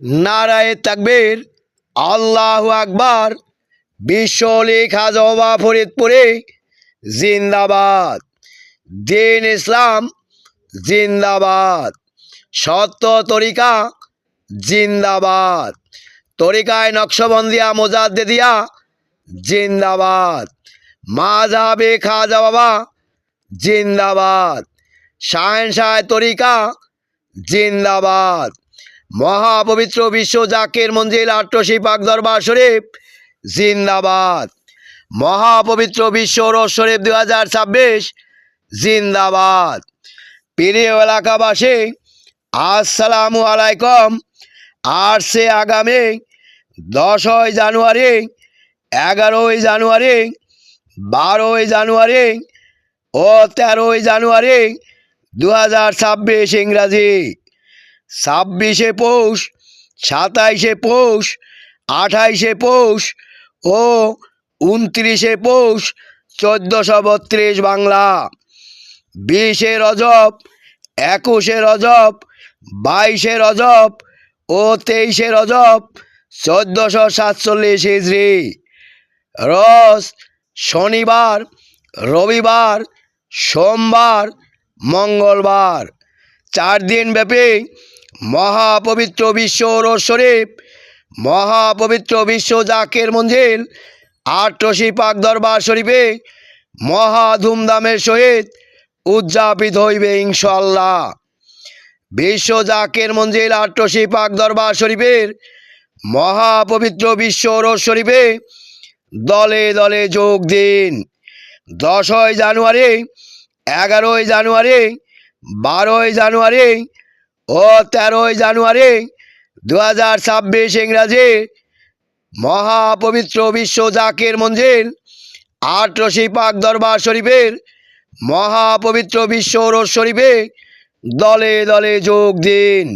নারায়ে তাকবীর, আল্লাহু আকবার। বিশ্ব অলি খাজা বাবা ফরিদপুরে জিন্দাবাদ। দিন ইসলাম জিন্দাবাদ। সত্য তরিকা জিন্দাবাদ। তরিকায় নকশবন্দিয়া মোজাদ্দেদিয়া জিন্দাবাদ। মাযহাবে খাজা বাবা জিন্দাবাদ। শাহেনশাহ তরিকা জিন্দাবাদ। মহাপবিত্র বিশ্ব জাকের মঞ্জিল আট্রসি পাক দরবার শরীফ জিন্দাবাদ। মহাপবিত্র বিশ্ব রোজ শরীফ 2026 জিন্দাবাদ। প্রিয় এলাকাবাসী, আসসালামু আলাইকুম। আসছে আগামী 10 জানুয়ারি, 11 জানুয়ারি, 12 জানুয়ারি ও 13 জানুয়ারি 2026 ইংরাজি। 26শে পৌষ, 27শে পৌষ, 28শে পৌষ ও 29শে পৌষ 1432 বাংলা। 20শে রজব, 21শে রজব, 22শে রজব ও 23শে রজব 1447 হিজরি। রোজ শনিবার, রবিবার, সোমবার, মঙ্গলবার। 4 দিন ব্যাপী মহাপবিত্র বিশ্ব রোজ শরীফ, মহাপবিত্র বিশ্ব জাকের মঞ্জিল আট্রসি পাক দরবার শরীফে মহা ধুমধামের সহিত উদযাপিত হইবে ইনশাআল্লাহ। বিশ্ব জাকের মঞ্জিল আট্রসি পাক দরবার শরীফের মহাপবিত্র বিশ্ব রোজ শরীফে দলে দলে যোগ দিন। 10 জানুয়ারি, 11 জানুয়ারি, 12 জানুয়ারি ও 13 জানুয়ারি 2026 ইংরাজি মহাপবিত্র বিশ্ব জাকের মঞ্জিল আট্রসি পাক দরবার শরীফের মহাপবিত্র বিশ্ব রোজ শরীফে দলে দলে যোগ দিন।